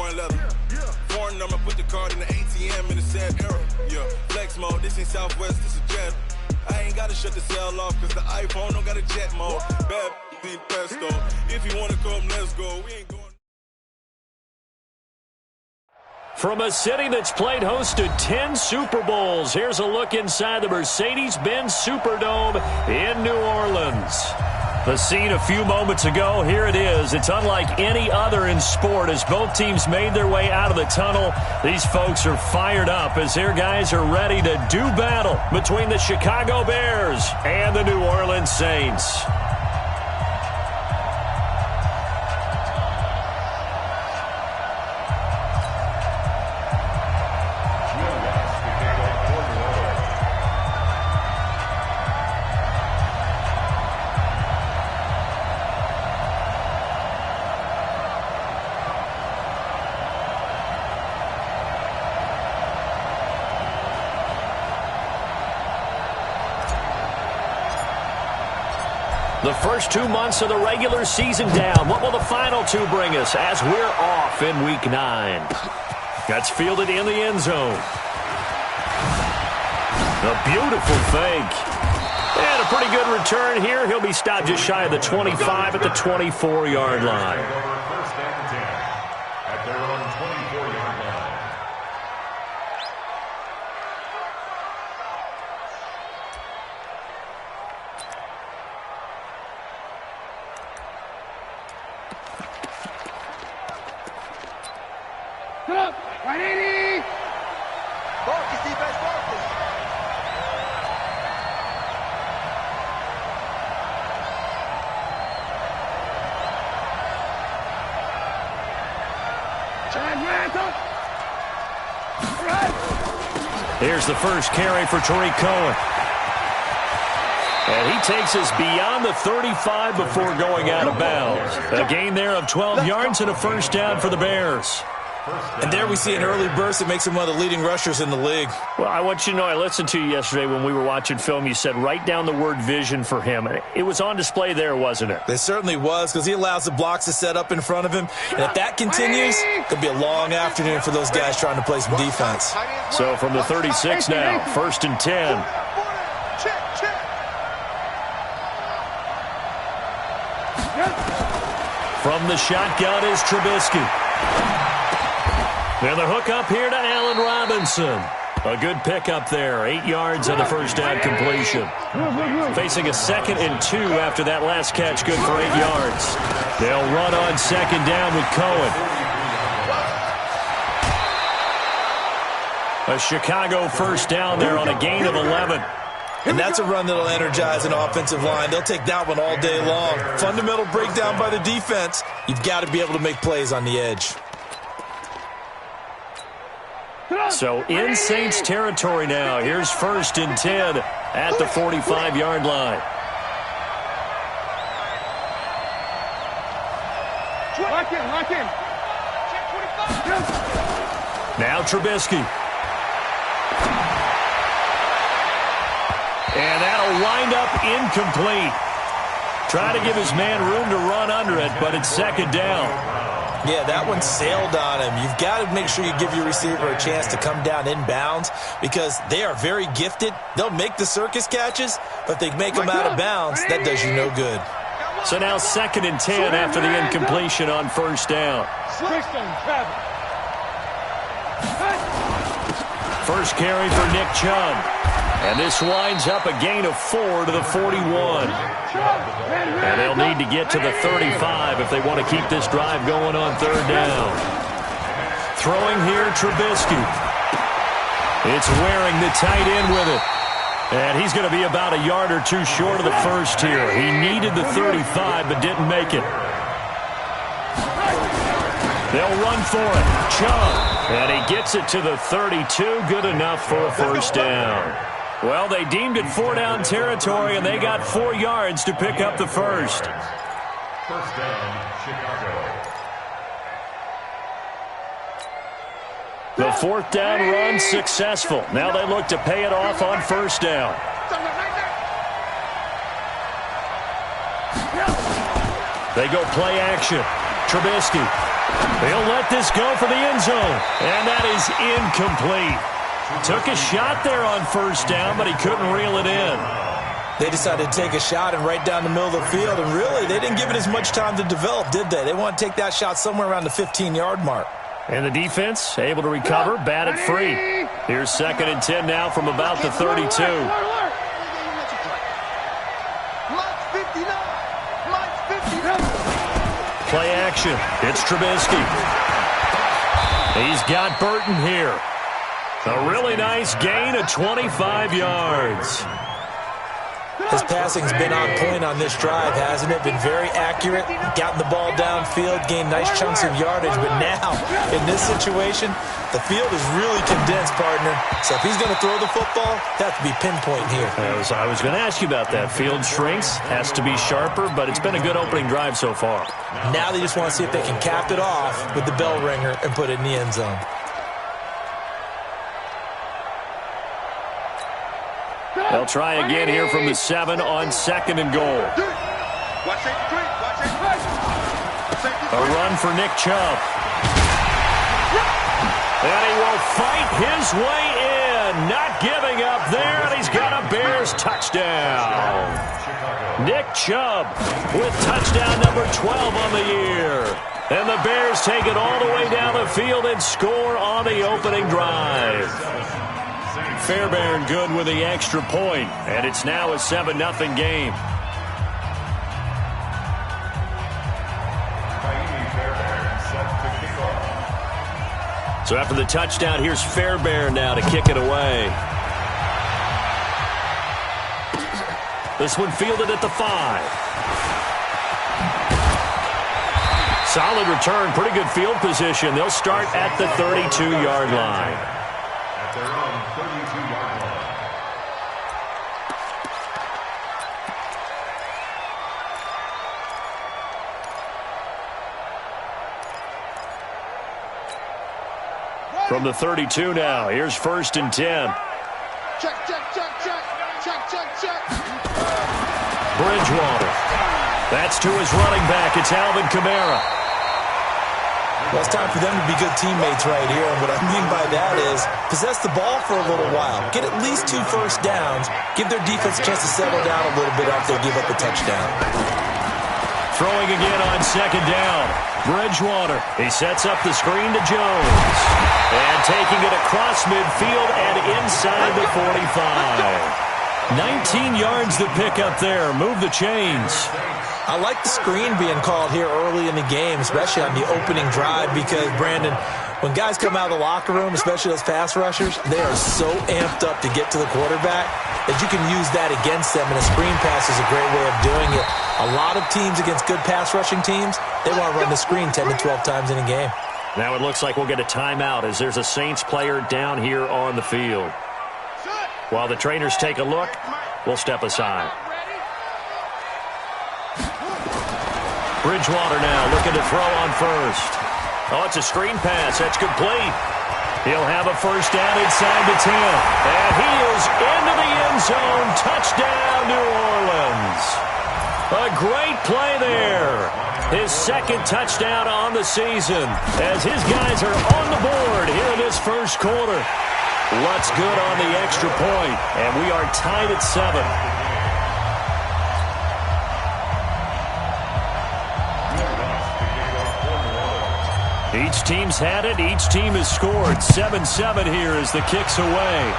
foreign leather. Foreign number, put the card in the ATM in the sad era. Yeah, flex mode, this ain't Southwest, this is jet. I ain't gotta shut the cell off, cause the iPhone don't got a jet mode. Bad be pesto. If you wanna come, let's go. We ain't going. From a city that's played host to 10 Super Bowls, here's a look inside the Mercedes-Benz Superdome in New Orleans. The scene a few moments ago, here it is. It's unlike any other in sport as both teams made their way out of the tunnel. These folks are fired up as their guys are ready to do battle between the Chicago Bears and the New Orleans Saints. The first 2 months of the regular season down. What will the final two bring us as we're off in Week 9? That's fielded in the end zone. A beautiful fake. And a pretty good return here. He'll be stopped just shy of the 25 at the 24-yard line. First and 10 at their own 24-yard line. Here's the first carry for Tariq Cohen. And he takes us beyond the 35 before going out of bounds. A gain there of 12 yards and a first down for the Bears. And there we see an early burst that makes him one of the leading rushers in the league. Well, I want you to know, I listened to you yesterday when we were watching film. You said write down the word vision for him. It was on display there, wasn't it? It certainly was, because he allows the blocks to set up in front of him. And if that continues, it could be a long afternoon for those guys trying to play some defense. So from the 36 now, first and 10. From the shotgun is Trubisky. And the hook up here to Allen Robinson. A good pickup there. 8 yards on the first down completion. Facing a 2nd and 2 after that last catch. Good for 8 yards. They'll run on second down with Cohen. A Chicago first down there on a gain of 11. And that's a run that'll energize an offensive line. They'll take that one all day long. Fundamental breakdown by the defense. You've got to be able to make plays on the edge. So in Saints territory now. Here's first and 10 at the 45-yard line. Lock in. Now Trubisky. And that'll wind up incomplete. Try to give his man room to run under it, but it's second down. Yeah, that one sailed on him. You've got to make sure you give your receiver a chance to come down inbounds because they are very gifted. They'll make the circus catches, but if they make them out of bounds, that does you no good. So now second and 10 after the incompletion on first down. First carry for Nick Chubb. And this winds up a gain of 4 to the 41. And they'll need to get to the 35 if they want to keep this drive going on third down. Throwing here, Trubisky. It's wearing the tight end with it. And he's going to be about a yard or two short of the first here. He needed the 35 but didn't make it. They'll run for it. Chubb. And he gets it to the 32. Good enough for a first down. Well, they deemed it 4-down territory, and they got 4 yards to pick up the first. First down, Chicago. The fourth down run successful. Now they look to pay it off on first down. They go play action. Trubisky. He'll let this go for the end zone, and that is incomplete. Took a shot there on first down, but he couldn't reel it in. They decided to take a shot and right down the middle of the field, and really, they didn't give it as much time to develop, did they? They want to take that shot somewhere around the 15-yard mark. And the defense able to recover, batted free. Here's 2nd and 10 now from about the 32. Play action. It's Trubisky. He's got Burton here. A really nice gain of 25 yards. His passing's been on point on this drive, hasn't it? Been very accurate, gotten the ball downfield, gained nice chunks of yardage. But now, in this situation, the field is really condensed, partner. So if he's going to throw the football, that has to be pinpoint here. I was going to ask you about that. Field shrinks, has to be sharper, but it's been a good opening drive so far. Now they just want to see if they can cap it off with the bell ringer and put it in the end zone. They'll try again here from the 7 on 2nd and goal. A run for Nick Chubb. And he will fight his way in. Not giving up there, and he's got a Bears touchdown. Nick Chubb with touchdown number 12 on the year. And the Bears take it all the way down the field and score on the opening drive. Fairbairn good with the extra point, and it's now a 7-0 game. So after the touchdown, here's Fairbairn now to kick it away. This one fielded at the 5. Solid return, pretty good field position. They'll start at the 32-yard line. At their own 32-yard line. From the 32 now, here's 1st and 10. Check. Bridgewater. That's to his running back. It's Alvin Kamara. Well, it's time for them to be good teammates right here. And what I mean by that is possess the ball for a little while. Get at least 2 first downs. Give their defense a chance to settle down a little bit after they give up a touchdown. Throwing again on 2nd down. Bridgewater. He sets up the screen to Jones. And taking it across midfield and inside the 45. 19 yards to pick up there. Move the chains. I like the screen being called here early in the game, especially on the opening drive, because, Brandon, when guys come out of the locker room, especially those pass rushers, they are so amped up to get to the quarterback that you can use that against them, and a screen pass is a great way of doing it. A lot of teams against good pass rushing teams, they want to run the screen 10 to 12 times in a game. Now it looks like we'll get a timeout as there's a Saints player down here on the field. While the trainers take a look, we'll step aside. Bridgewater now looking to throw on first. Oh, it's a screen pass. That's complete. He'll have a first down inside the 10. And he is into the end zone. Touchdown, New Orleans. A great play there. His 2nd touchdown on the season as his guys are on the board here in this first quarter. Lutz good on the extra point, and we are tied at 7. Each team's had it. Each team has scored. 7-7 here as the kick's away.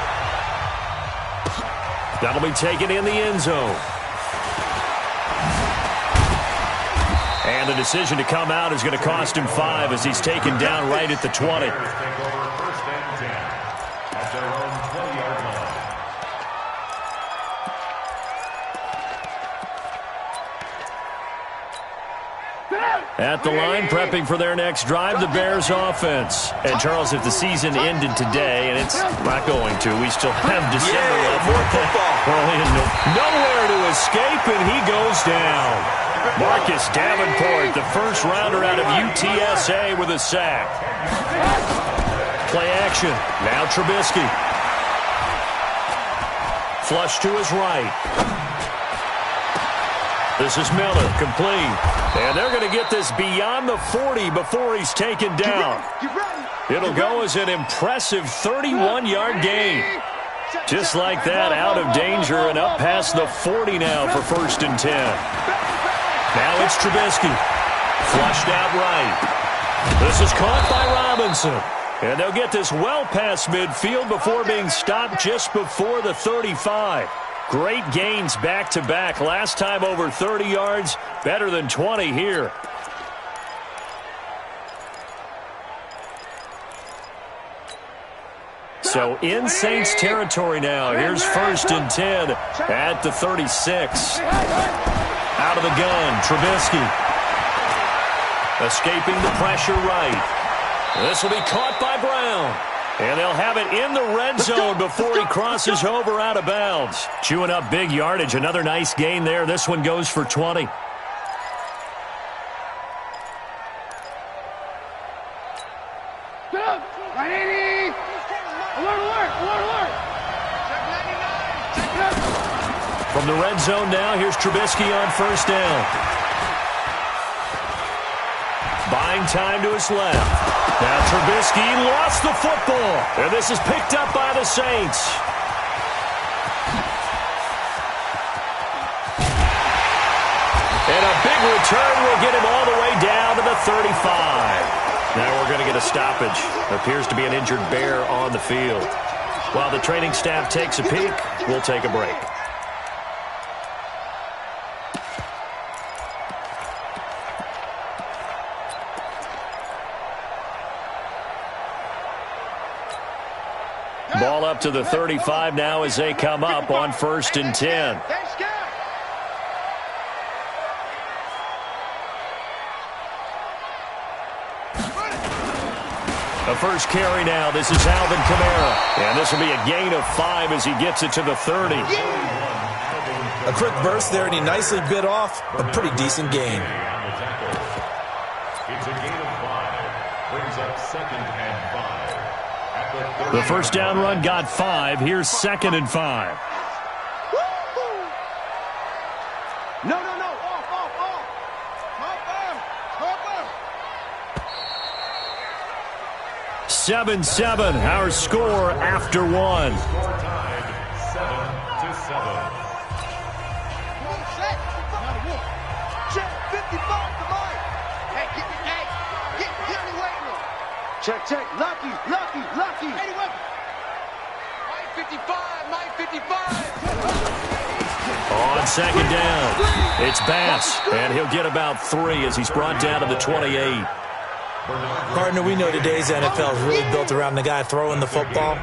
That'll be taken in the end zone. And the decision to come out is going to cost him 5 as he's taken down right at the 20. At the line, prepping for their next drive, the Bears offense. And, Charles, if the season ended today, and it's not going to, we still have December left. More football. Well, he has nowhere to escape, and he goes down. Marcus Davenport, the first rounder out of UTSA with a sack. Play action. Now Trubisky. Flush to his right. This is Miller, complete. And they're going to get this beyond the 40 before he's taken down. It'll go as an impressive 31-yard gain. Just like that, out of danger and up past the 40 now for 1st and 10. Now it's Trubisky. Flushed out right. This is caught by Robinson. And they'll get this well past midfield before being stopped just before the 35. Great gains back-to-back. Last time over 30 yards, better than 20 here. So in Saints territory now. Here's 1st and 10 at the 36. Out of the gun, Trubisky. Escaping the pressure right. This will be caught by Brown. And they'll have it in the red zone before he crosses over out of bounds. Chewing up big yardage. Another nice gain there. This one goes for 20. From the red zone now, here's Trubisky on 1st down. Buying time to his left. Now Trubisky lost the football. And this is picked up by the Saints. And a big return will get him all the way down to the 35. Now we're going to get a stoppage. Appears to be an injured bear on the field. While the training staff takes a peek, we'll take a break. Ball up to the 35 now as they come up on 1st and 10. The first carry now. This is Alvin Kamara. And this will be a gain of 5 as he gets it to the 30. A quick burst there, and he nicely bit off a pretty decent gain. It's a gain of 5. Brings up 2nd and 5. The first down run got 5. Here's 2nd and 5. No. Off. 7-7, our score after 1. Score tied 7-7. Check. Lucky. 80 Mike 55. On 2nd down, it's Bass, and he'll get about 3 as he's brought down to the 28. Partner, we know today's NFL is really built around the guy throwing the football.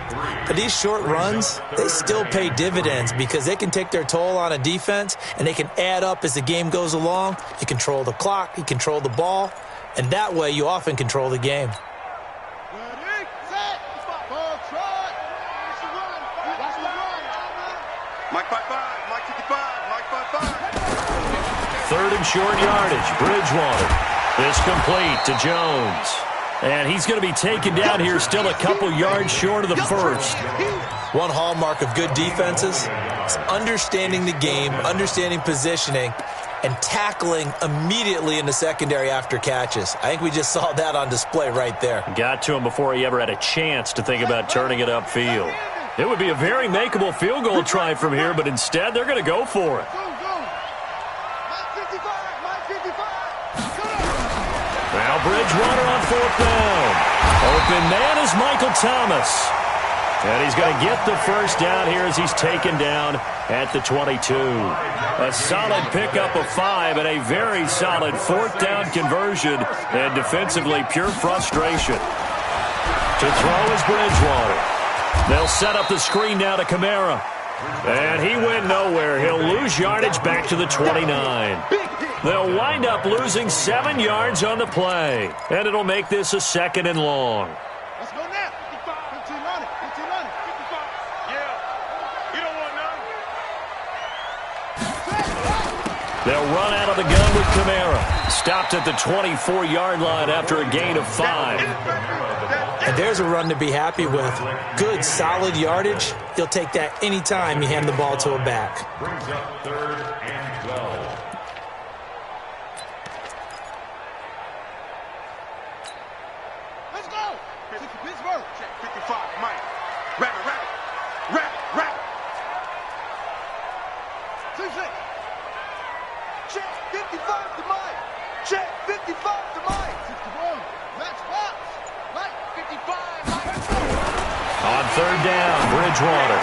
But these short runs, they still pay dividends because they can take their toll on a defense, and they can add up as the game goes along. You control the clock, you control the ball, and that way you often control the game. Mike 55. 3rd and short yardage. Bridgewater. This complete to Jones. And he's going to be taken down here still a couple yards short of the first. One hallmark of good defenses is understanding the game, understanding positioning, and tackling immediately in the secondary after catches. I think we just saw that on display right there. Got to him before he ever had a chance to think about turning it upfield. It would be a very makeable field goal try from here, but instead they're going to go for it. Now Bridgewater on 4th down. Open man is Michael Thomas. And he's going to get the first down here as he's taken down at the 22. A solid pickup of 5 and a very solid 4th down conversion. And defensively, pure frustration. To throw is Bridgewater. They'll set up the screen now to Kamara. And he went nowhere. He'll lose yardage back to the 29. They'll wind up losing 7 yards on the play. And it'll make this a 2nd and long. Let's go now. 15 on it. 55. Yeah. You don't want none. They'll run out of the gun with Kamara. Stopped at the 24-yard line after a gain of 5. And there's a run to be happy with. Good, solid yardage. You'll take that anytime you hand the ball to a back. Brings up 3rd and 12. Pittsburgh. Check 55, Mike. Rabbit. Check 55 to Mike. Check 55 to Mike. 61. Match box. Mike, 55. On third down, Bridgewater.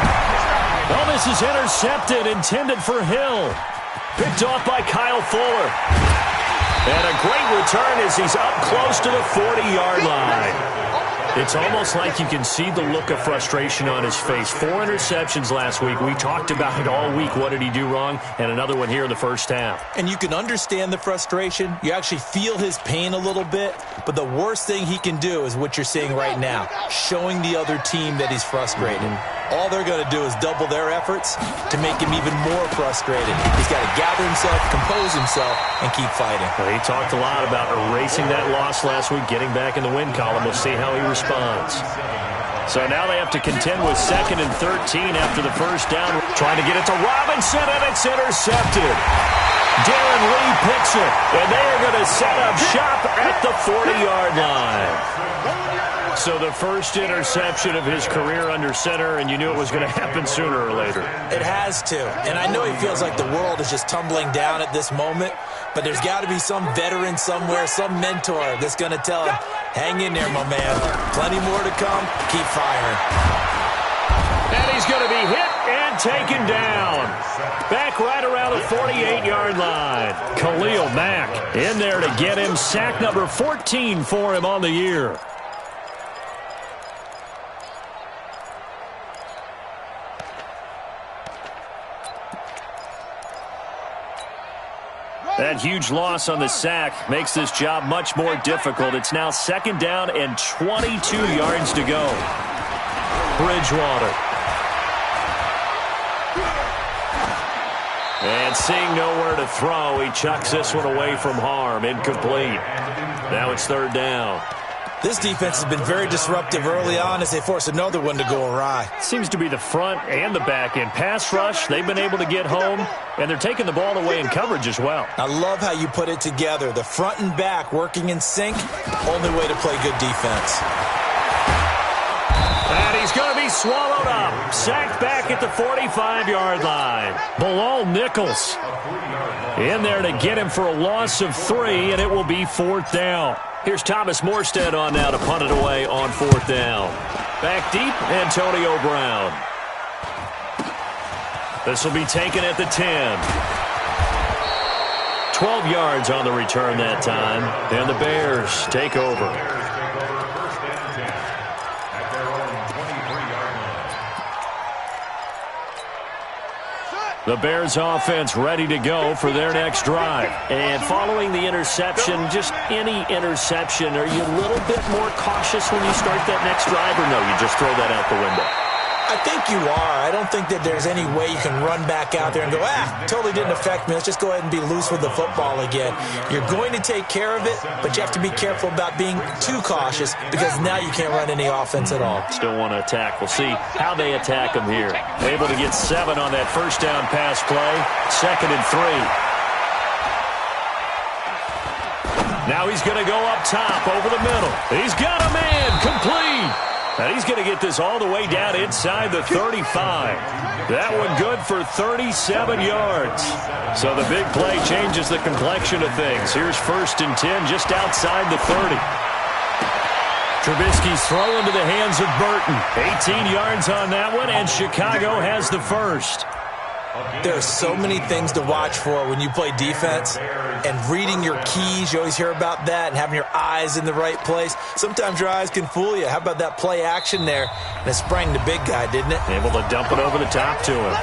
Oh, this is intercepted, intended for Hill. Picked off by Kyle Fuller. And a great return as he's up close to the 40-yard line. It's almost like you can see the look of frustration on his face. 4 interceptions last week. We talked about it all week. What did he do wrong? And another one here in the first half. And you can understand the frustration. You actually feel his pain a little bit. But the worst thing he can do is what you're seeing right now, showing the other team that he's frustrated. All they're going to do is double their efforts to make him even more frustrated. He's got to gather himself, compose himself, and keep fighting. Well, he talked a lot about erasing that loss last week, getting back in the win column. We'll see how he responds. So now they have to contend with 2nd and 13 after the first down. Trying to get it to Robinson, and it's intercepted. Darren Lee picks it, and they are going to set up shop at the 40-yard line. So the first interception of his career under center, and you knew it was going to happen sooner or later. It has to. And I know he feels like the world is just tumbling down at this moment, but there's got to be some veteran somewhere, some mentor that's going to tell him, hang in there, my man. Plenty more to come. Keep firing. And he's going to be hit and taken down. Back right around the 48-yard line. Khalil Mack in there to get him. Sack number 14 for him on the year. That huge loss on the sack makes this job much more difficult. It's now 2nd down and 22 yards to go. Bridgewater. And seeing nowhere to throw, he chucks this one away from harm. Incomplete. Now it's 3rd down. This defense has been very disruptive early on as they force another one to go awry. Seems to be the front and the back end. Pass rush, they've been able to get home, and they're taking the ball away in coverage as well. I love how you put it together. The front and back working in sync, only way to play good defense. And he's going to be swallowed up. Sacked back at the 45-yard line. Bilal Nichols in there to get him for a loss of 3, and it will be 4th down. Here's Thomas Morstead on now to punt it away on 4th down. Back deep, Antonio Brown. This will be taken at the 10. 12 yards on the return that time, and the Bears take over. The Bears offense ready to go for their next drive. And following the interception, just any interception, are you a little bit more cautious when you start that next drive, or no, you just throw that out the window? I think you are. I don't think that there's any way you can run back out there and go, totally didn't affect me. Let's just go ahead and be loose with the football again. You're going to take care of it, but you have to be careful about being too cautious because now you can't run any offense at all. Still want to attack. We'll see how they attack them here. Able to get 7 on that first down pass play. 2nd and 3. Now he's going to go up top over the middle. He's got a man complete. And he's going to get this all the way down inside the 35. That one good for 37 yards. So the big play changes the complexion of things. Here's 1st and 10 just outside the 30. Trubisky's throw into the hands of Burton. 18 yards on that one, and Chicago has the first. There are so many things to watch for when you play defense, and reading your keys, you always hear about that, and having your eyes in the right place. Sometimes your eyes can fool you. How about that play action there? And it sprang the big guy, didn't it? Able to dump it over the top to him.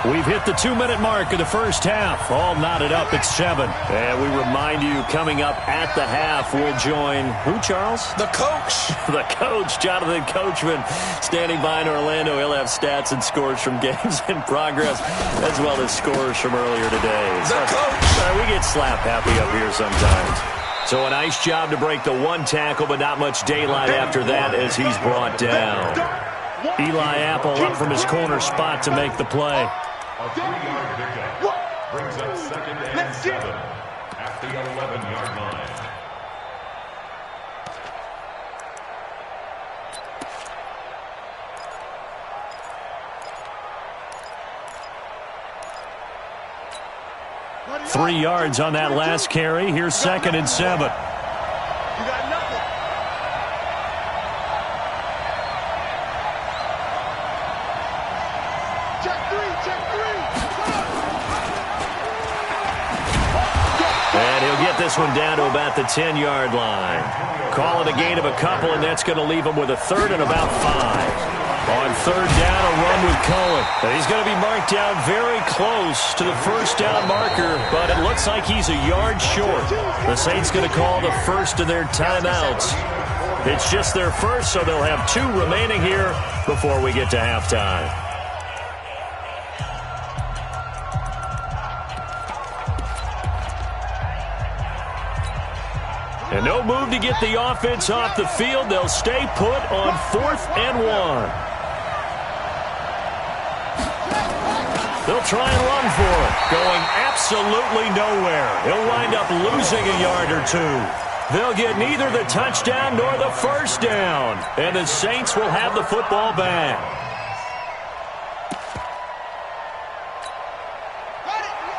We've hit the 2-minute mark of the first half. All knotted up at 7. And we remind you, coming up at the half, we'll join who, Charles? The coach. The coach, Jonathan Coachman, standing by in Orlando. He'll have stats and scores from games in progress, as well as scores from earlier today. The coach. We get slap happy up here sometimes. So a nice job to break the 1 tackle, but not much daylight after that as he's brought down. Eli Apple up from his corner spot to make the play. A 3-yard pickup brings up 2nd and 7 at the 11-yard line. 3 yards on that last carry. Here's 2nd and 7. You got nothing. Check 3, check 3. And he'll get this one down to about the 10-yard line. Call it a gain of a couple, and that's going to leave him with a 3rd and about 5. On 3rd down, a run with Cohen. And he's going to be marked down very close to the 1st down marker, but it looks like he's a yard short. The Saints going to call the first of their timeouts. It's just their first, so they'll have 2 remaining here before we get to halftime. And no move to get the offense off the field. They'll stay put on 4th and 1. They'll try and run for it. Going absolutely nowhere. He'll wind up losing a yard or 2. They'll get neither the touchdown nor the 1st down. And the Saints will have the football back.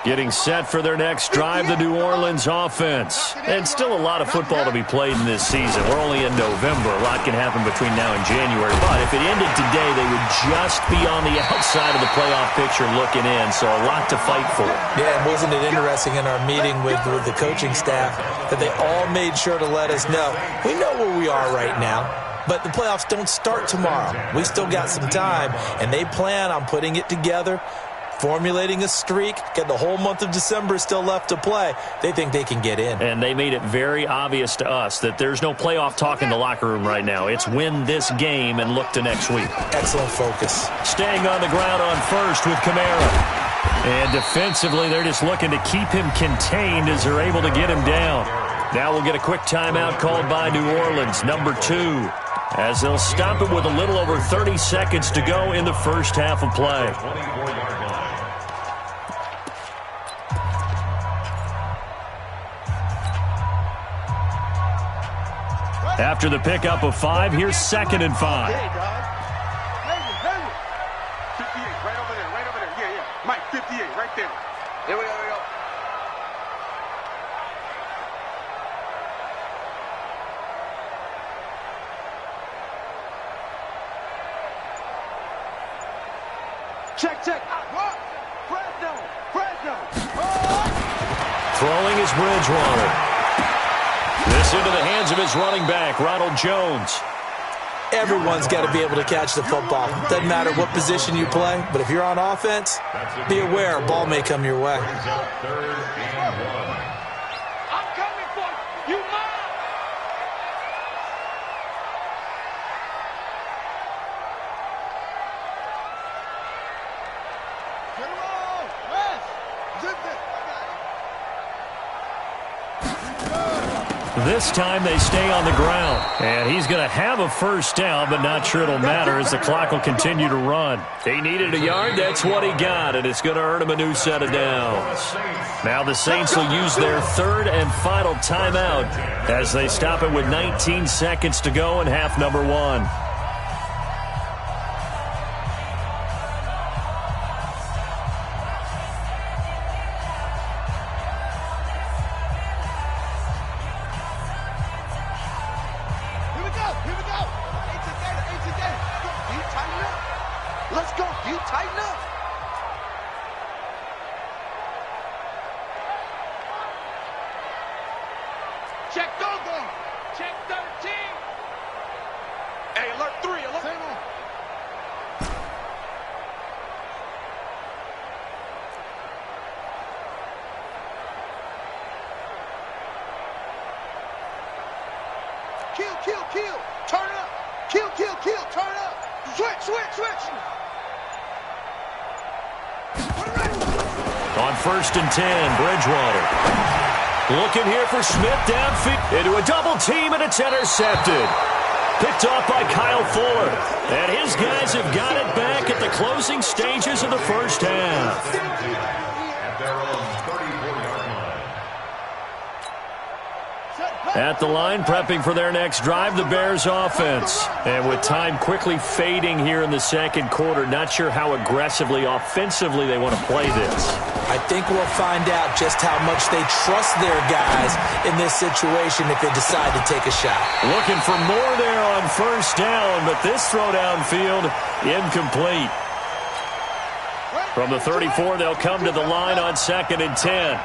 Getting set for their next drive, the New Orleans offense. And still a lot of football to be played in this season. We're only in November. A lot can happen between now and January. But if it ended today, they would just be on the outside of the playoff picture looking in. So a lot to fight for. Yeah, and wasn't it interesting in our meeting with the coaching staff that they all made sure to let us know, we know where we are right now. But the playoffs don't start tomorrow. We still got some time, and they plan on putting it together, formulating a streak, get the whole month of December still left to play. They think they can get in. And they made it very obvious to us that there's no playoff talk in the locker room right now. It's win this game and look to next week. Excellent focus. Staying on the ground on 1st with Kamara. And defensively, they're just looking to keep him contained as they're able to get him down. Now we'll get a quick timeout called by New Orleans, number 2, as they'll stop it with a little over 30 seconds to go in the first half of play. After the pickup of 5, here's 2nd and 5. Hey, dog. Hey. 58, right over there, Yeah. Mike, 58, right there. There we go. Check. Fresno. Throwing is Bridgewater. This into the hands of his running back, Ronald Jones. Everyone's got to be able to catch the football. Doesn't matter what position you play, but if you're on offense, be aware a ball may come your way. I'm coming for you. You mine. Get him on. Rest. Zip it. This time they stay on the ground. And he's going to have a 1st down, but not sure it'll matter as the clock will continue to run. He needed a yard. That's what he got, and it's going to earn him a new set of downs. Now the Saints will use their 3rd and final timeout as they stop it with 19 seconds to go in half number 1. Let's go, D. Tighten up. Check go. Check 13. Hey, alert 3. Alert. Same on. Kill. Turn up. Kill. Turn up. Switch. On 1st and 10, Bridgewater. Looking here for Smith downfield. Into a double team, and it's intercepted. Picked off by Kyle Fuller. And his guys have got it back at the closing stages of the first half. At their own 34-yard line. At the line, prepping for their next drive, the Bears offense. And with time quickly fading here in the second quarter, not sure how aggressively, offensively they want to play this. I think we'll find out just how much they trust their guys in this situation if they decide to take a shot. Looking for more there on first down, but this throw downfield incomplete. From the 34, they'll come to the line on 2nd and 10.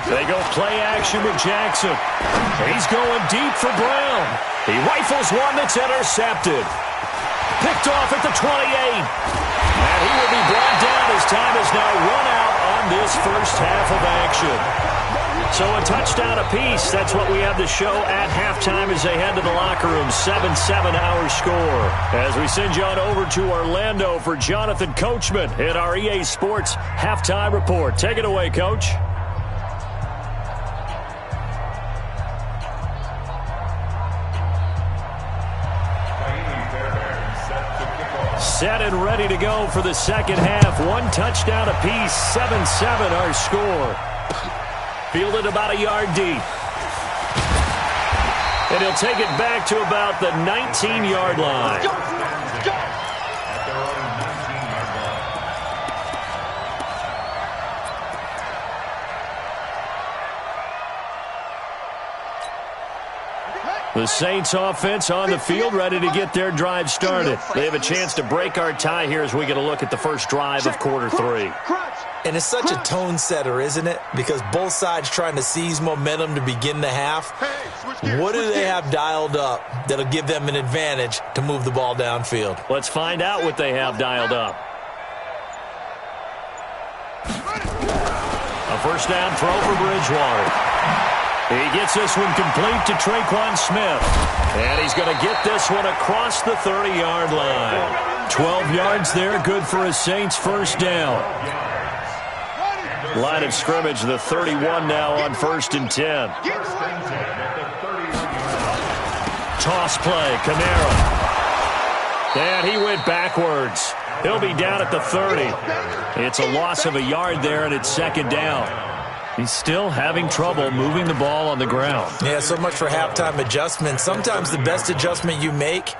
They go play action with Jackson. He's going deep for Brown. He rifles one that's intercepted. Picked off at the 28. And he will be brought down as time is now run out on this first half of action. So a touchdown apiece. That's what we have to show at halftime as they head to the locker room. 7-7 our score. As we send you on over to Orlando for Jonathan Coachman in our EA Sports Halftime Report. Take it away, Coach. Set and ready to go for the second half. One touchdown apiece. 7-7 our score. Fielded about a yard deep. And he'll take it back to about the 19-yard line. The Saints offense on the field, ready to get their drive started. They have a chance to break our tie here as we get a look at the first drive of quarter 3. And it's such a tone setter, isn't it? Because both sides trying to seize momentum to begin the half. What do they have dialed up that'll give them an advantage to move the ball downfield? Let's find out what they have dialed up. A first down throw for Bridgewater. He gets this one complete to Traquan Smith. And he's going to get this one across the 30-yard line. 12 yards there, good for a Saints first down. Line of scrimmage, the 31 now on 1st and 10. Toss play, Kamara. And he went backwards. He'll be down at the 30. It's a loss of a yard there, and it's 2nd down. He's still having trouble moving the ball on the ground. Yeah, so much for halftime adjustment. Sometimes the best adjustment you make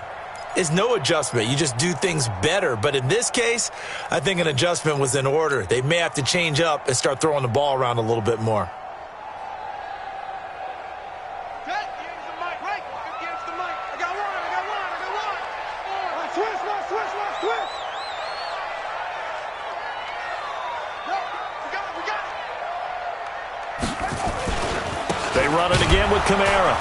is no adjustment. You just do things better. But in this case, I think an adjustment was in order. They may have to change up and start throwing the ball around a little bit more. They run it again with Kamara.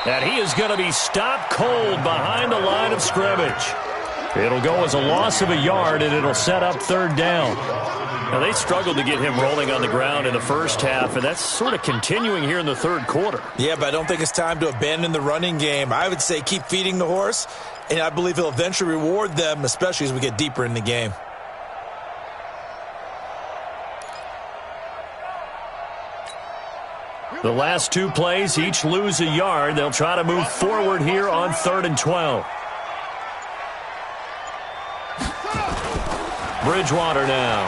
And he is going to be stopped cold behind the line of scrimmage. It'll go as a loss of a yard, and it'll set up 3rd down. Now, they struggled to get him rolling on the ground in the first half, and that's sort of continuing here in the 3rd quarter. Yeah, but I don't think it's time to abandon the running game. I would say keep feeding the horse, and I believe he'll eventually reward them, especially as we get deeper in the game. The last 2 plays each lose a yard. They'll try to move forward here on 3rd and 12. Bridgewater now.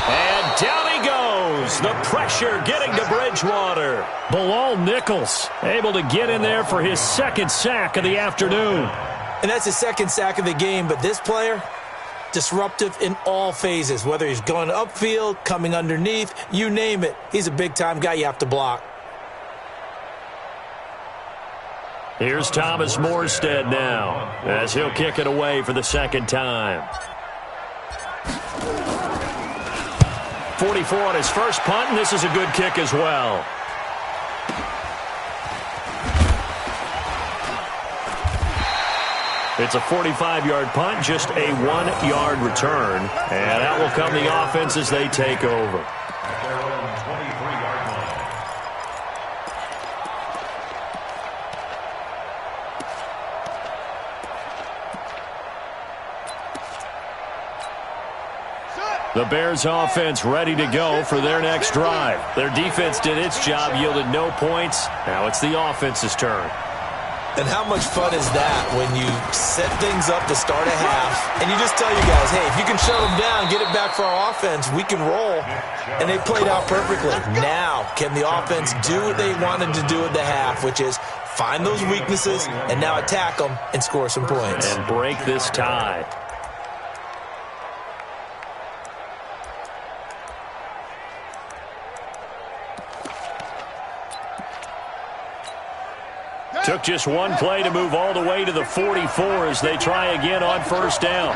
And down he goes. The pressure getting to Bridgewater. Bilal Nichols able to get in there for his 2nd sack of the afternoon. And that's his 2nd sack of the game, but this player, disruptive in all phases, whether he's going upfield, coming underneath, you name it. He's a big-time guy you have to block. Here's Thomas Morstead now as he'll kick it away for the 2nd time. 44 on his first punt, and this is a good kick as well. It's a 45-yard punt, just a 1-yard return. And out will come the offense as they take over. Their own 23-yard line. The Bears offense ready to go for their next drive. Their defense did its job, yielded no points. Now it's the offense's turn. And how much fun is that when you set things up to start a half and you just tell you guys, hey, if you can shut them down, get it back for our offense, we can roll. And they played out perfectly. Now, can the offense do what they wanted to do at the half, which is find those weaknesses, and now attack them and score some points. And break this tie. Took just one play to move all the way to the 44 as they try again on first down.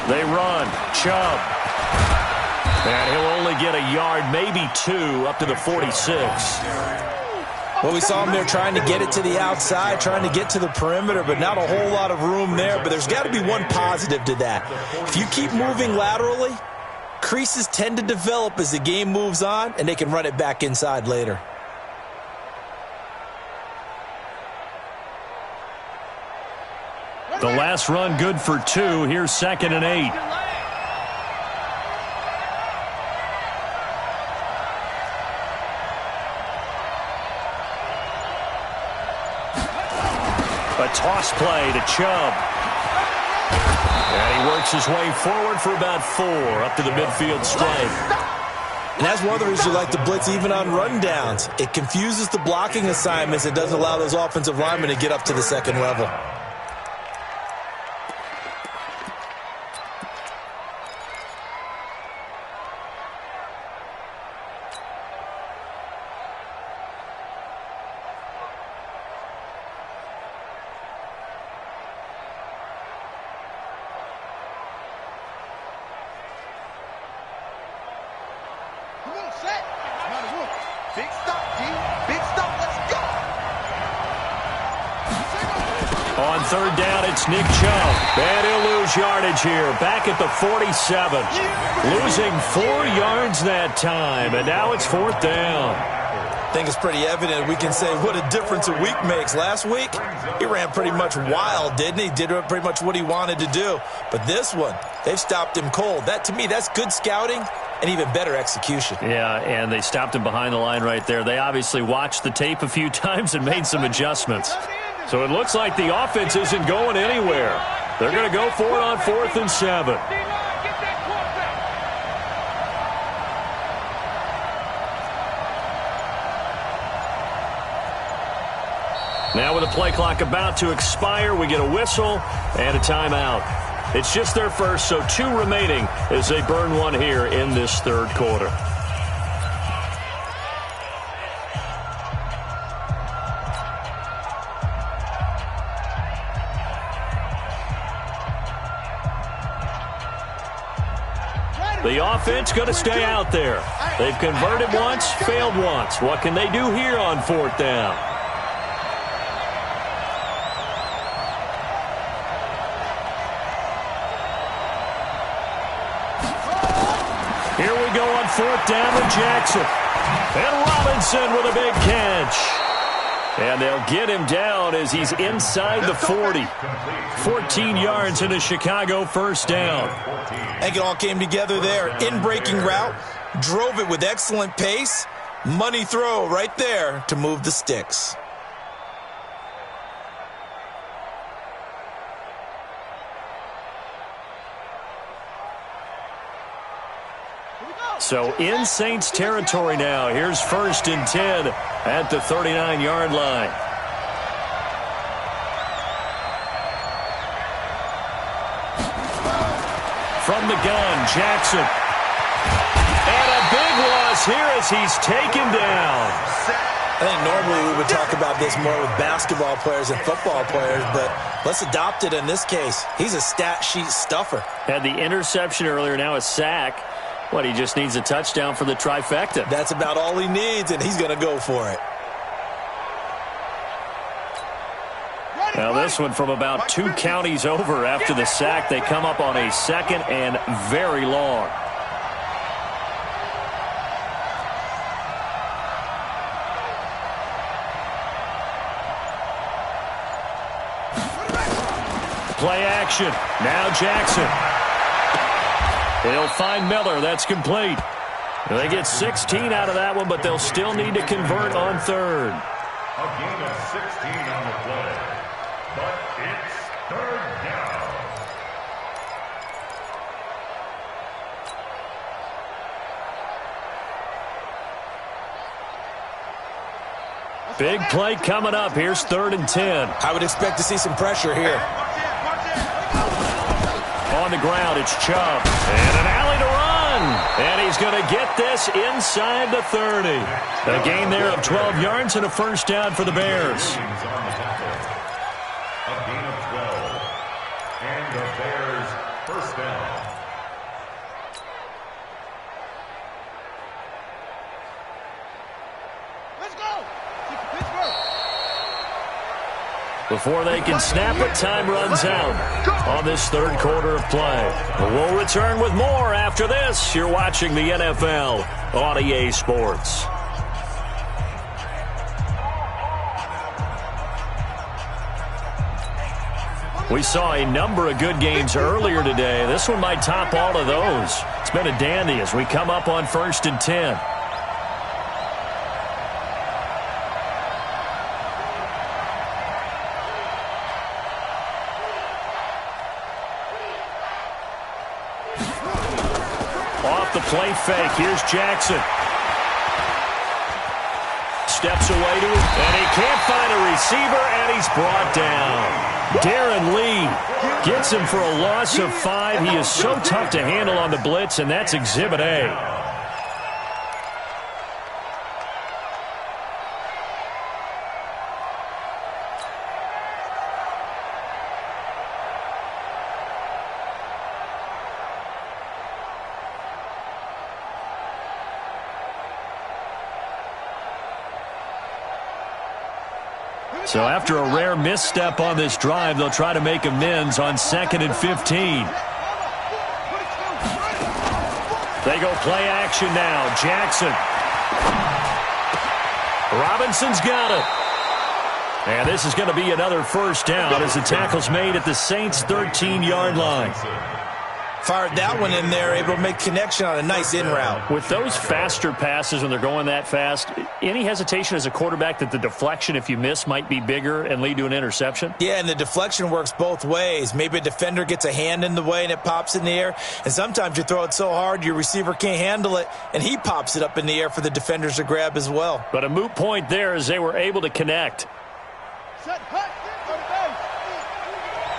They run. Chubb. And he'll only get a yard, maybe 2, up to the 46. Well, we saw him there trying to get it to the outside, trying to get to the perimeter, but not a whole lot of room there. But there's got to be one positive to that. If you keep moving laterally, creases tend to develop as the game moves on, and they can run it back inside later. The last run good for 2. Here's 2nd and 8. A toss play to Chubb. And he works his way forward for about 4 up to the midfield stripe. And that's one of the reasons you like to blitz even on rundowns. It confuses the blocking assignments. It doesn't allow those offensive linemen to get up to the second level. On third down, it's Nick Chubb. And he'll lose yardage here. Back at the 47. Losing 4 yards that time. And now it's 4th down. I think it's pretty evident. We can say what a difference a week makes. Last week, he ran pretty much wild, didn't he? Did pretty much what he wanted to do. But this one, they've stopped him cold. That, to me, that's good scouting and even better execution. Yeah, and they stopped him behind the line right there. They obviously watched the tape a few times and made some adjustments. So it looks like the offense isn't going anywhere. They're going to go for it on 4th and 7. Now with the play clock about to expire, we get a whistle and a timeout. It's just their first, so 2 remaining as they burn one here in this third quarter. The offense going to stay out there. They've converted once, failed once. What can they do here on 4th down? Here we go on 4th down with Jackson. And Robinson with a big catch. And they'll get him down as he's inside the 40. 14 yards in a Chicago first down. I think it all came together there. In-breaking route, drove it with excellent pace. Money throw right there to move the sticks. So in Saints territory now. Here's 1st and 10 at the 39-yard line. From the gun, Jackson. And a big loss here as he's taken down. I think normally we would talk about this more with basketball players and football players, but let's adopt it in this case. He's a stat sheet stuffer. Had the interception earlier, now a sack. What, he just needs a touchdown for the trifecta. That's about all he needs, and he's going to go for it. Now this one from about 2 counties over after the sack. They come up on a 2nd and very long. Play action. Now Jackson. He'll find Miller. That's complete. They get 16 out of that one, but they'll still need to convert on 3rd. A gain of 16 on the play, but it's 3rd down. Big play coming up. Here's 3rd and 10. I would expect to see some pressure here. On the ground, it's Chubb. And an alley to run. And he's going to get this inside the 30. A gain there of 12 yards and a first down for the Bears. A gain of 12. And the Bears first down. Let's go. Pittsburgh. Before they can snap it, time runs out on this 3rd quarter of play. We'll return with more after this. You're watching the NFL on EA Sports. We saw a number of good games earlier today. This one might top all of those. It's been a dandy as we come up on 1st and 10. Off the play fake. Here's Jackson. Steps away to him, and he can't find a receiver, and he's brought down. Darren Lee gets him for a loss of 5. He is so tough to handle on the blitz, and that's Exhibit A. So after a rare misstep on this drive, they'll try to make amends on 2nd and 15. They go play action now. Jackson. Robinson's got it. And this is going to be another first down as the tackle's made at the Saints' 13-yard line. Fired that one in there, able to make connection on a nice in route. With those faster passes when they're going that fast, any hesitation as a quarterback that the deflection, if you miss, might be bigger and lead to an interception? Yeah, and the deflection works both ways. Maybe a defender gets a hand in the way and it pops in the air. And sometimes you throw it so hard your receiver can't handle it, and he pops it up in the air for the defenders to grab as well. But a moot point there as they were able to connect. Set, hut, go to base.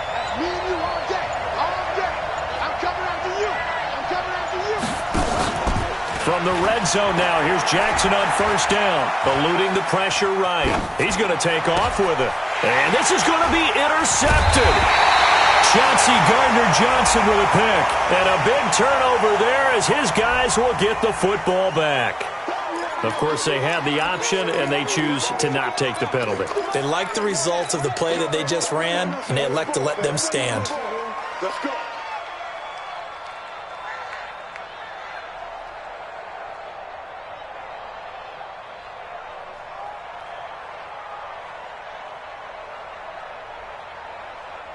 That's me and you all day. All day. I'm coming after you. I'm coming after you. From the red zone now, here's Jackson on first down. Eluding the pressure right. He's going to take off with it. And this is going to be intercepted. Chauncey Gardner-Johnson with a pick. And a big turnover there as his guys will get the football back. Of course, they had the option, and they choose to not take the penalty. They like the results of the play that they just ran, and they elect to let them stand. Let's go.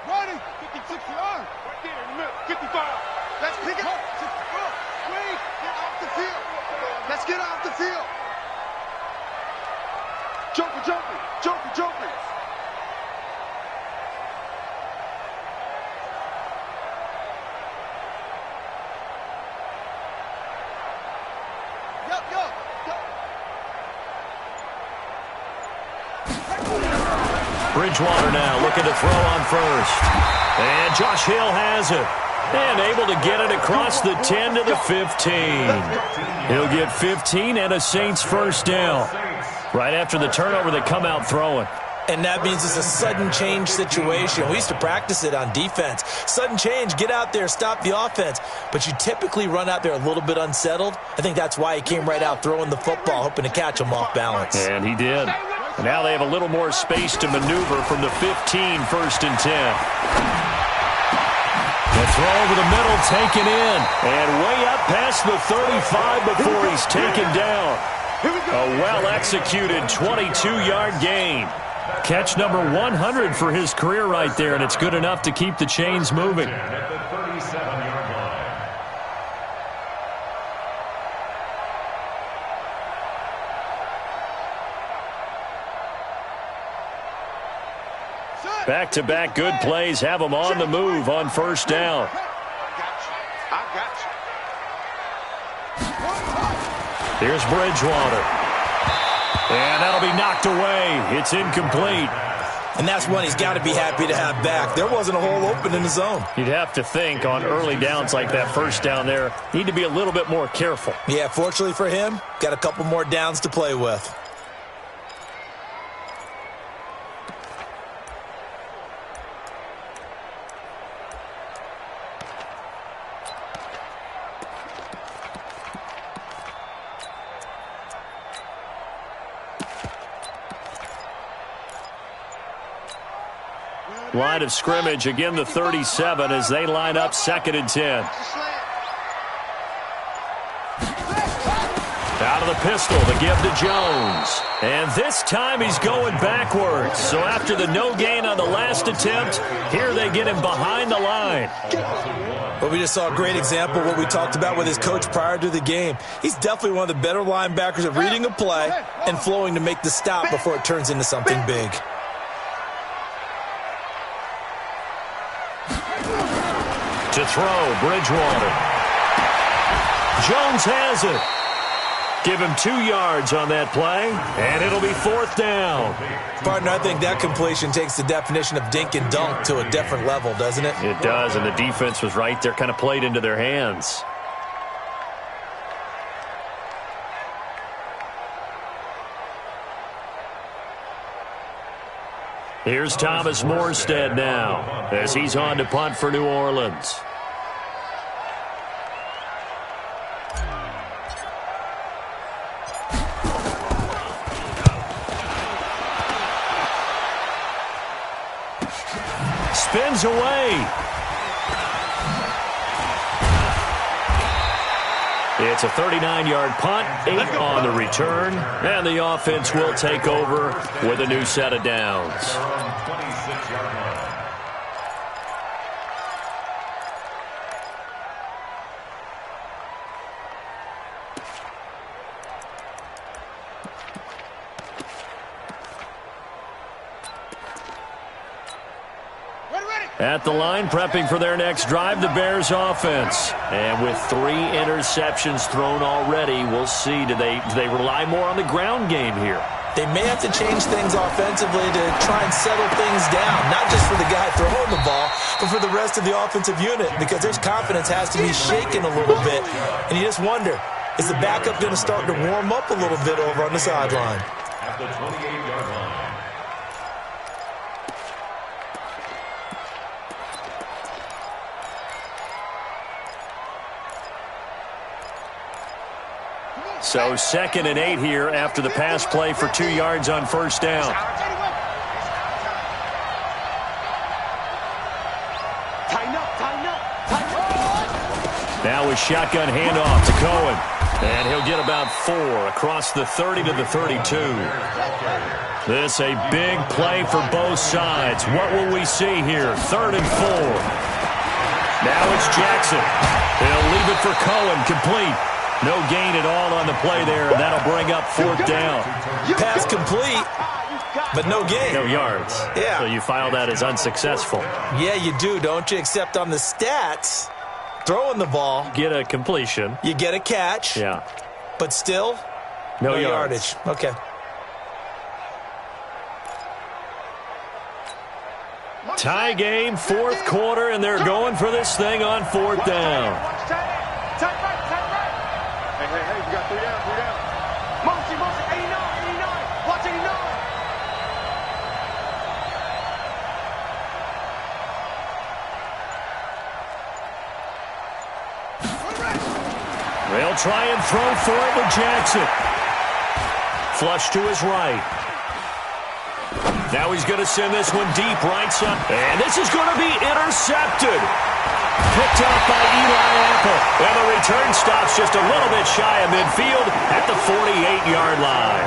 Ready. 56 yards. Right there in the middle. 55. Let's pick it up. 64. Wait. Get off the field. Let's get off the field. Joker, joker. Joker, joker. Yup, yup. Bridgewater now looking to throw on first. And Josh Hill has it. And able to get it across the 10 to the 15. He'll get 15 and a Saints first down. Right after the turnover, they come out throwing. And that means it's a sudden change situation. We used to practice it on defense. Sudden change, get out there, stop the offense. But you typically run out there a little bit unsettled. I think that's why he came right out throwing the football, hoping to catch him off balance. And he did. And now they have a little more space to maneuver from the 15, 1st and 10. The throw over the middle, taken in. And way up past the 35 before he's taken down. A well-executed 22-yard gain. Catch number 100 for his career right there, and it's good enough to keep the chains moving. At the 37-yard line. Back-to-back good plays have him on the move on first down. I got you. Here's Bridgewater. And that'll be knocked away. It's incomplete. And that's one he's got to be happy to have back. There wasn't a hole open in the zone. You'd have to think on early downs like that first down there, need to be a little bit more careful. Yeah, fortunately for him, got a couple more downs to play with. Line of scrimmage, again the 37 as they line up 2nd and 10. Out of the pistol, the give to Jones. And this time he's going backwards. So after the no gain on the last attempt, here they get him behind the line. But we just saw a great example of what we talked about with his coach prior to the game. He's definitely one of the better linebackers at reading a play and flowing to make the stop before it turns into something big. To throw, Bridgewater. Jones has it. Give him 2 yards on that play, and it'll be 4th down. Partner, I think that completion takes the definition of dink and dunk to a different level, doesn't it? It does, and the defense was right there, kind of played into their hands. Here's Thomas Morstead now as he's on to punt for New Orleans. Spins away. It's a 39-yard punt, 8 on the return, and the offense will take over with a new set of downs. 26-yard line. At the line, prepping for their next drive, the Bears offense. And with 3 interceptions thrown already, we'll see. Do they rely more on the ground game here? They may have to change things offensively to try and settle things down, not just for the guy throwing the ball, but for the rest of the offensive unit, because their confidence has to be shaken a little bit. And you just wonder, is the backup going to start to warm up a little bit over on the sideline? At the 28-yard line. So 2nd and 8 here after the pass play for 2 yards on first down. Now a shotgun handoff to Cohen. And he'll get about 4 across the 30 to the 32. This a big play for both sides. What will we see here? 3rd and 4. Now it's Jackson. He'll leave it for Cohen, complete. No gain at all on the play there, and that'll bring up 4th down. Pass complete, but no gain. No yards. Yeah. So you file that as unsuccessful. Yeah, you do, don't you? Except on the stats, throwing the ball. Get a completion. You get a catch. Yeah. But still, no yardage. Okay. Tie game, 4th quarter, and they're going for this thing on 4th down. Hey, we got 3 down, 3 down. Mosi, 89, watch 89. They'll try and throw for it with Jackson. Flush to his right. Now he's going to send this one deep right side. And this is going to be intercepted. Picked off by Eli Apple. And the return stops just a little bit shy of midfield at the 48-yard line.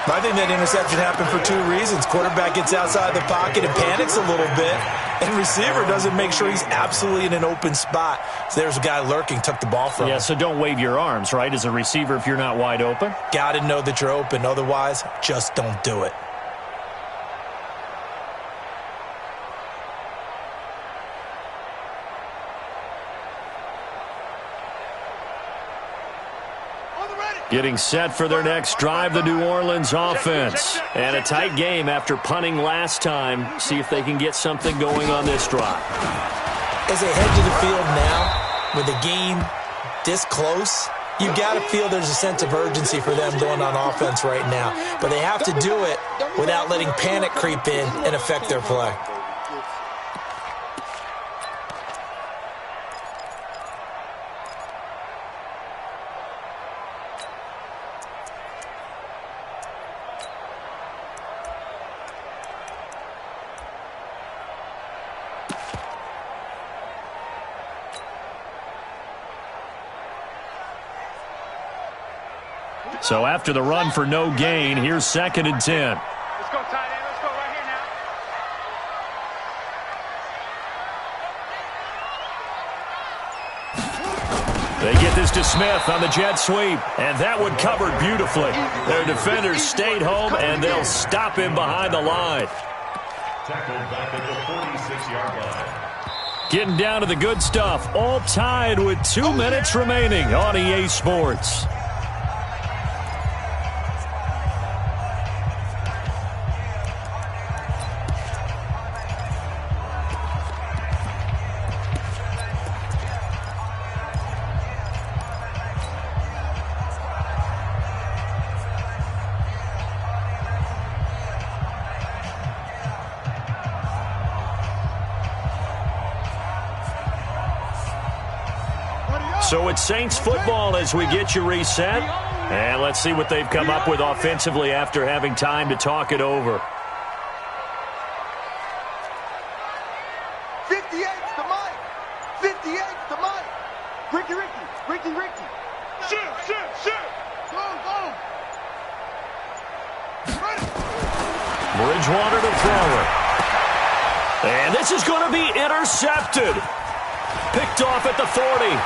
I think that interception happened for 2 reasons. Quarterback gets outside the pocket and panics a little bit. And receiver doesn't make sure he's absolutely in an open spot. So there's a guy lurking, took the ball from him. Yeah, so don't wave your arms, right, as a receiver if you're not wide open. Got to know that you're open. Otherwise, just don't do it. On the ready. Getting set for their next drive, the New Orleans offense. And a tight game after punting last time. See if they can get something going on this drive. As they head to the field now, with the game this close, you've got to feel there's a sense of urgency for them going on offense right now. But they have to do it without letting panic creep in and affect their play. So after the run for no gain, here's 2nd and 10. Let's go, tight end. Let's go right here now. They get this to Smith on the jet sweep, and that one covered beautifully. Their defenders stayed home, and they'll stop him behind the line. Tackled back at the 46-yard line. Getting down to the good stuff, all tied with 2 minutes remaining on EA Sports. So it's Saints football as we get you reset. And let's see what they've come up with offensively after having time to talk it over. 58's the Mike. 58's the Mike. Ricky. Shoot. Go. Ready. Bridgewater to throw it. And this is going to be intercepted. Picked off at the 40.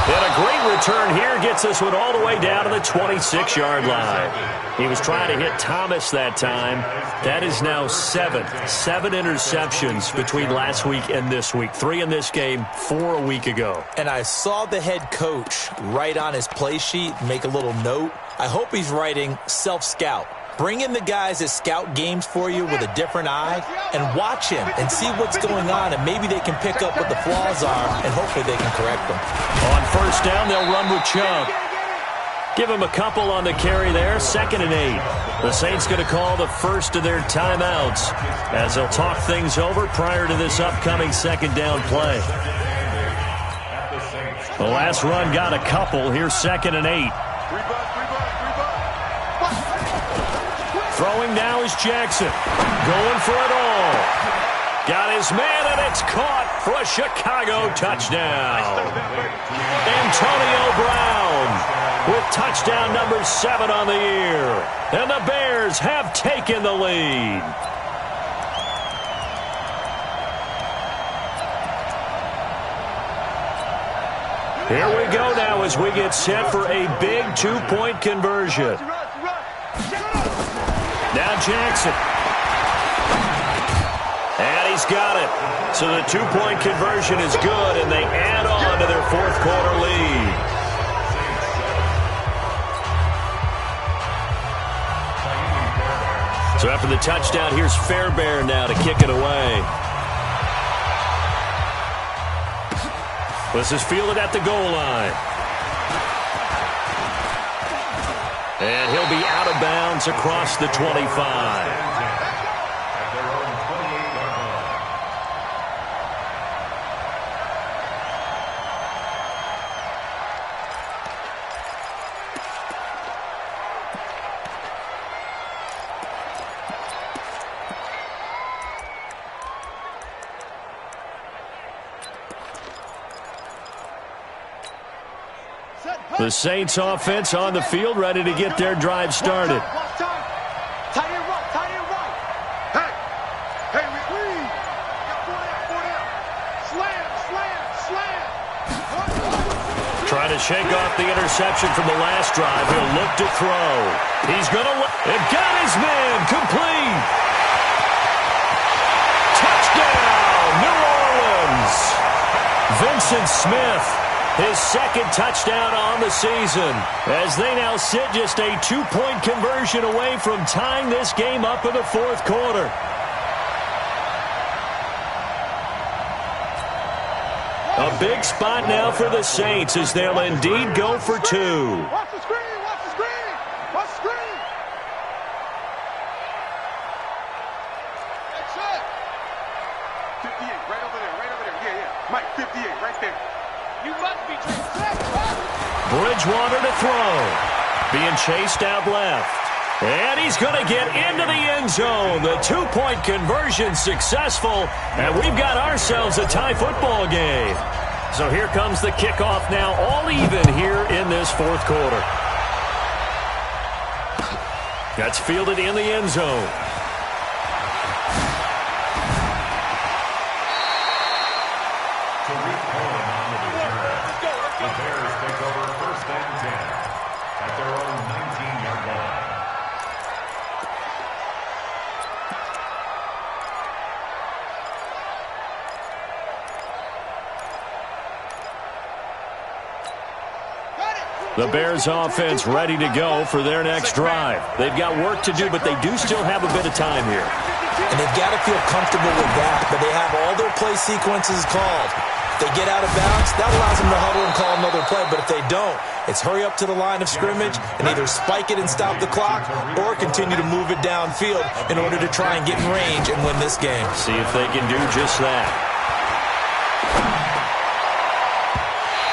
And a great return here gets this one all the way down to the 26-yard line. He was trying to hit Thomas that time. That is now 7 interceptions between last week and this week. 3 in this game, 4 a week ago. And I saw the head coach write on his play sheet, make a little note. I hope he's writing self-scout. Bring in the guys that scout games for you with a different eye and watch him and see what's going on, and maybe they can pick up what the flaws are, and hopefully they can correct them. On first down, they'll run with Chubb. Give him a couple on the carry there, 2nd and 8. The Saints going to call the first of their timeouts as they'll talk things over prior to this upcoming 2nd down play. The last run got a couple. Here's 2nd and 8. Throwing now is Jackson. Going for it all. Got his man, and it's caught for a Chicago touchdown. Antonio Brown with touchdown number 7 on the year. And the Bears have taken the lead. Here we go now as we get set for a big 2-point conversion. Now Jackson. And he's got it. So the 2-point conversion is good, and they add on to their 4th quarter lead. So after the touchdown, here's Fairbairn now to kick it away. This is fielded at the goal line. And he'll be out of bounds across the 25. The Saints offense on the field, ready to get their drive started. Tight end right. Hey, we four down. Slam. Trying to shake off the interception from the last drive. He'll look to throw. He's going to and got his man complete. Touchdown, New Orleans. Vincent Smith his second touchdown on the season, as they now sit just a 2-point conversion away from tying this game up in the fourth quarter. A big spot now for the Saints as they'll indeed go for two. Watch the screen! Watch the screen! Watch the screen! That's it! 58, right over there, right over there. Yeah, yeah. Mike, 58, right there. You must be Bridgewater to throw. Being chased out left. And he's going to get into the end zone. The 2-point conversion successful. And we've got ourselves a tie football game. So here comes the kickoff now, all even here in this fourth quarter. That's fielded in the end zone. The Bears take over first and 10 at their own 19-yard line. The Bears offense ready to go for their next drive. They've got work to do, but they do still have a bit of time here. And they've got to feel comfortable with that, but they have all their play sequences called. If they get out of bounds, that allows them to huddle and call another play, but if they don't, it's hurry up to the line of scrimmage and either spike it and stop the clock or continue to move it downfield in order to try and get in range and win this game. See if they can do just that.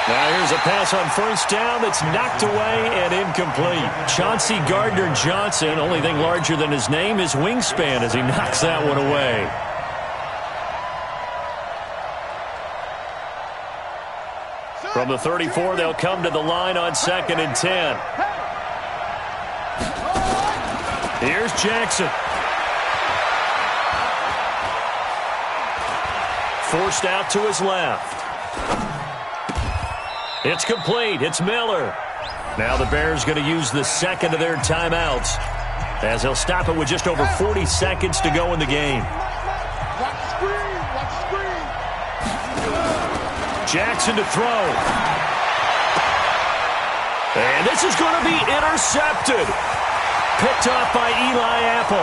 Now here's a pass on first down that's knocked away and incomplete. Chauncey Gardner-Johnson, only thing larger than his name is wingspan as he knocks that one away. From the 34, they'll come to the line on 2nd and 10. Here's Jackson. Forced out to his left. It's complete. It's Miller. Now the Bears going to use the second of their timeouts as they'll stop it with just over 40 seconds to go in the game. Watch the screen! Watch the screen! Jackson to throw. And this is going to be intercepted. Picked off by Eli Apple.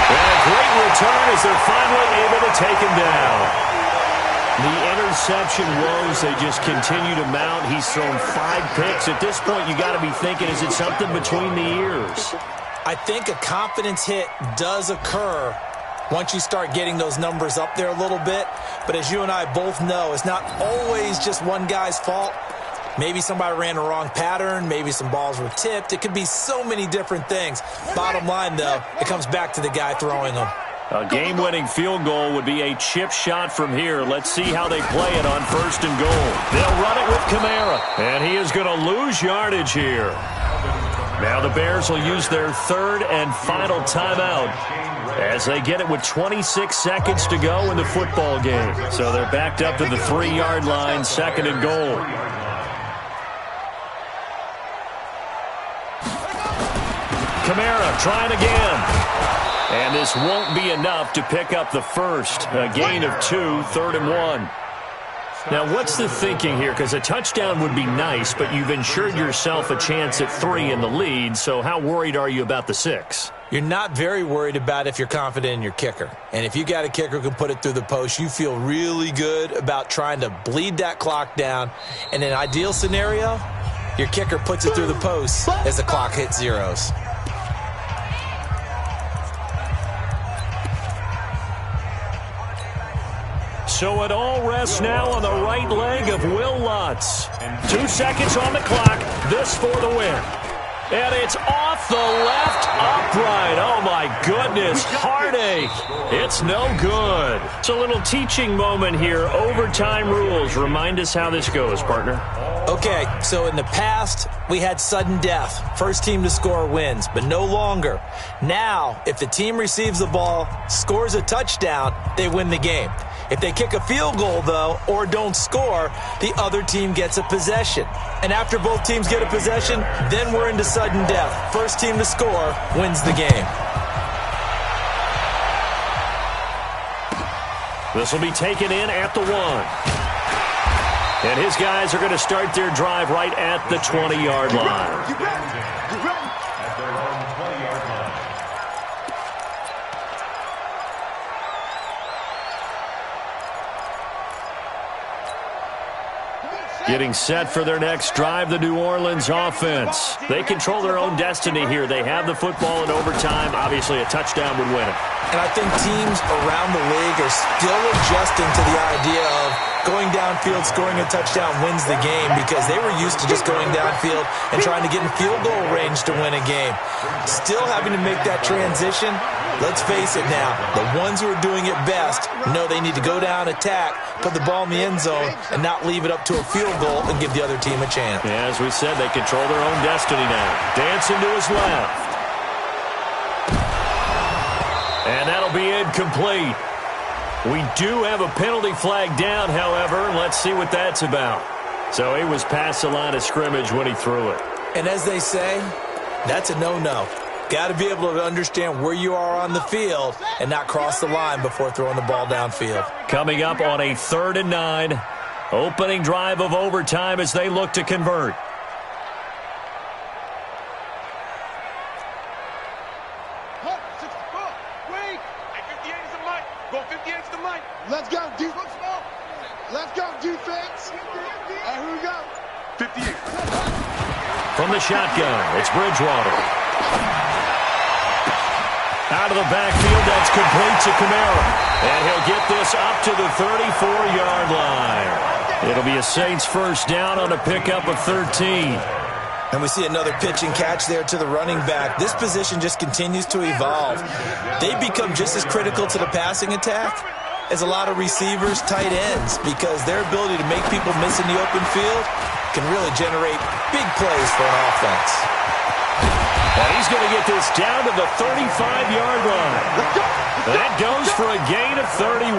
And a great return as they're finally able to take him down. The interception woes, they just continue to mount. He's thrown 5 picks. At this point, you got to be thinking, is it something between the ears? I think a confidence hit does occur once you start getting those numbers up there a little bit. But as you and I both know, it's not always just one guy's fault. Maybe somebody ran the wrong pattern. Maybe some balls were tipped. It could be so many different things. Bottom line, though, it comes back to the guy throwing them. A game-winning field goal would be a chip shot from here. Let's see how they play it on 1st and goal. They'll run it with Kamara, and he is going to lose yardage here. Now the Bears will use their 3rd and final timeout as they get it with 26 seconds to go in the football game. So they're backed up to the 3-yard line, 2nd and goal. Kamara trying again. And this won't be enough to pick up the first. A gain of 2, 3rd and 1. Now, what's the thinking here? Because a touchdown would be nice, but you've ensured yourself a chance at 3 in the lead, so how worried are you about the 6? You're not very worried about if you're confident in your kicker. And if you got a kicker who can put it through the post, you feel really good about trying to bleed that clock down. In an ideal scenario, your kicker puts it through the post as the clock hits zeros. So it all rests now on the right leg of Will Lutz. 2 seconds on the clock. This for the win. And it's off the left upright. Oh, my goodness. Heartache. It's no good. It's a little teaching moment here. Overtime rules. Remind us how this goes, partner. Okay, so in the past, we had sudden death. First team to score wins, but no longer. Now, if the team receives the ball, scores a touchdown, they win the game. If they kick a field goal, though, or don't score, the other team gets a possession. And after both teams get a possession, then we're into sudden death. First team to score wins the game. This will be taken in at the 1. And his guys are going to start their drive right at the 20-yard line. At their own 20-yard line. Getting set for their next drive, the New Orleans offense. They control their own destiny here. They have the football in overtime. Obviously, a touchdown would win it. And I think teams around the league are still adjusting to the idea of going downfield, scoring a touchdown wins the game, because they were used to just going downfield and trying to get in field goal range to win a game. Still having to make that transition. Let's face it now, the ones who are doing it best know they need to go down, attack, put the ball in the end zone, and not leave it up to a field goal and give the other team a chance. Yeah, as we said, they control their own destiny now. Dancing to his left. And that'll be incomplete. We do have a penalty flag down, however. Let's see what that's about. So he was past the line of scrimmage when he threw it. And as they say, that's a no-no. Got to be able to understand where you are on the field and not cross the line before throwing the ball downfield. Coming up on a 3rd and 9. Opening drive of overtime as they look to convert. Let's go, defense. Let's go, defense. And here we go. 58. From the shotgun, it's Bridgewater. Out of the backfield, that's complete to Kamara. And he'll get this up to the 34-yard line. It'll be a Saints first down on a pickup of 13. And we see another pitch and catch there to the running back. This position just continues to evolve. They become just as critical to the passing attack as a lot of receivers, tight ends, because their ability to make people miss in the open field can really generate big plays for an offense. And he's going to get this down to the 35-yard line. That goes for a gain of 31.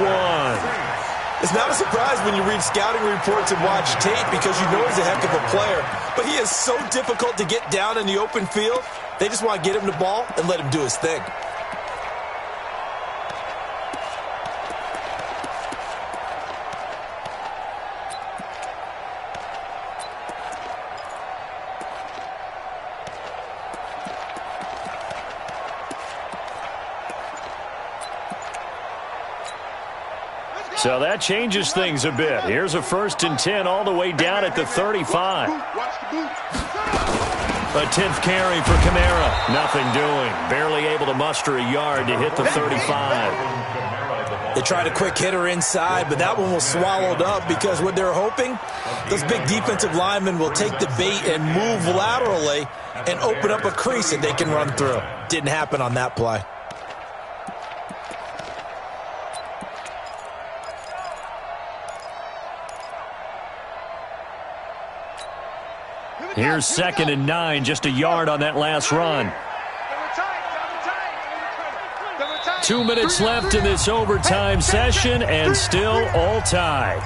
It's not a surprise when you read scouting reports and watch tape, because you know he's a heck of a player. But he is so difficult to get down in the open field. They just want to get him the ball and let him do his thing. So that changes things a bit. Here's a 1st and 10 all the way down at the 35. A 10th carry for Kamara. Nothing doing. Barely able to muster a yard to hit the 35. They tried a quick hitter inside, but that one was swallowed up, because what they're hoping, those big defensive linemen will take the bait and move laterally and open up a crease that they can run through. Didn't happen on that play. Here's 2nd and 9, just a yard on that last run. 2 minutes left in this overtime session, and still all tied.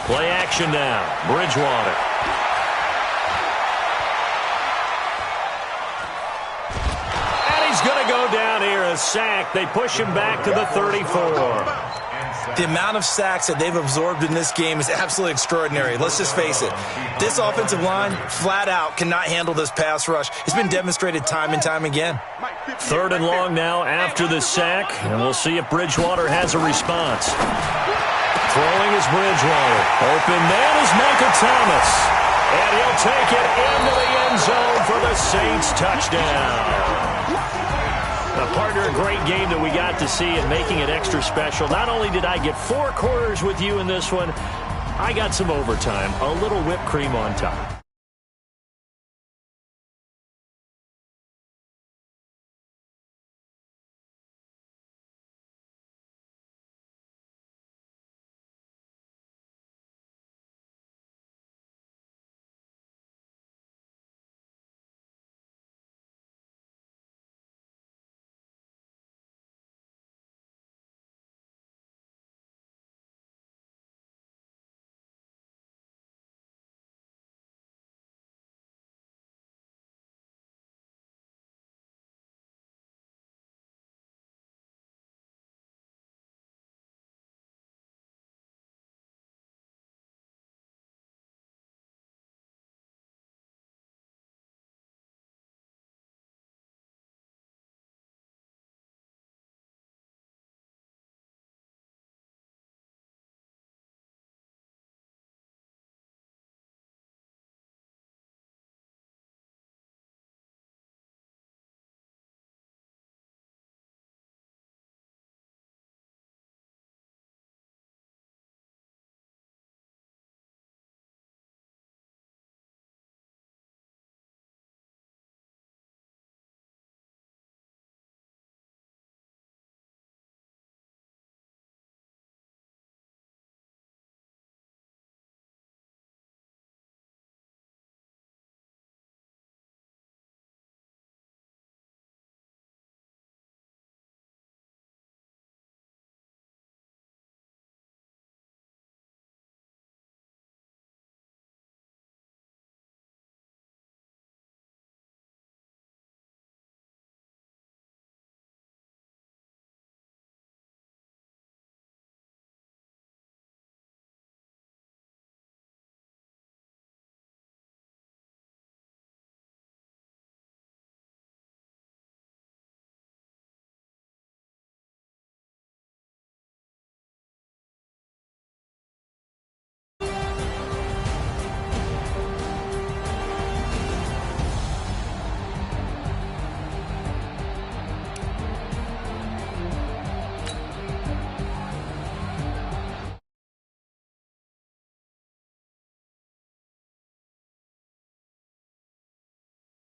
Play action now. Bridgewater. Going to go down here, a sack. They push him back to the 34. The amount of sacks that they've absorbed in this game is absolutely extraordinary. Let's just face it. This offensive line, flat out, cannot handle this pass rush. It's been demonstrated time and time again. 3rd and long now after the sack, and we'll see if Bridgewater has a response. Throwing is Bridgewater. Open man is Michael Thomas. And he'll take it into the end zone for the Saints touchdown. Partner, a great game that we got to see, and making it extra special. Not only did I get 4 quarters with you in this one, I got some overtime, a little whipped cream on top.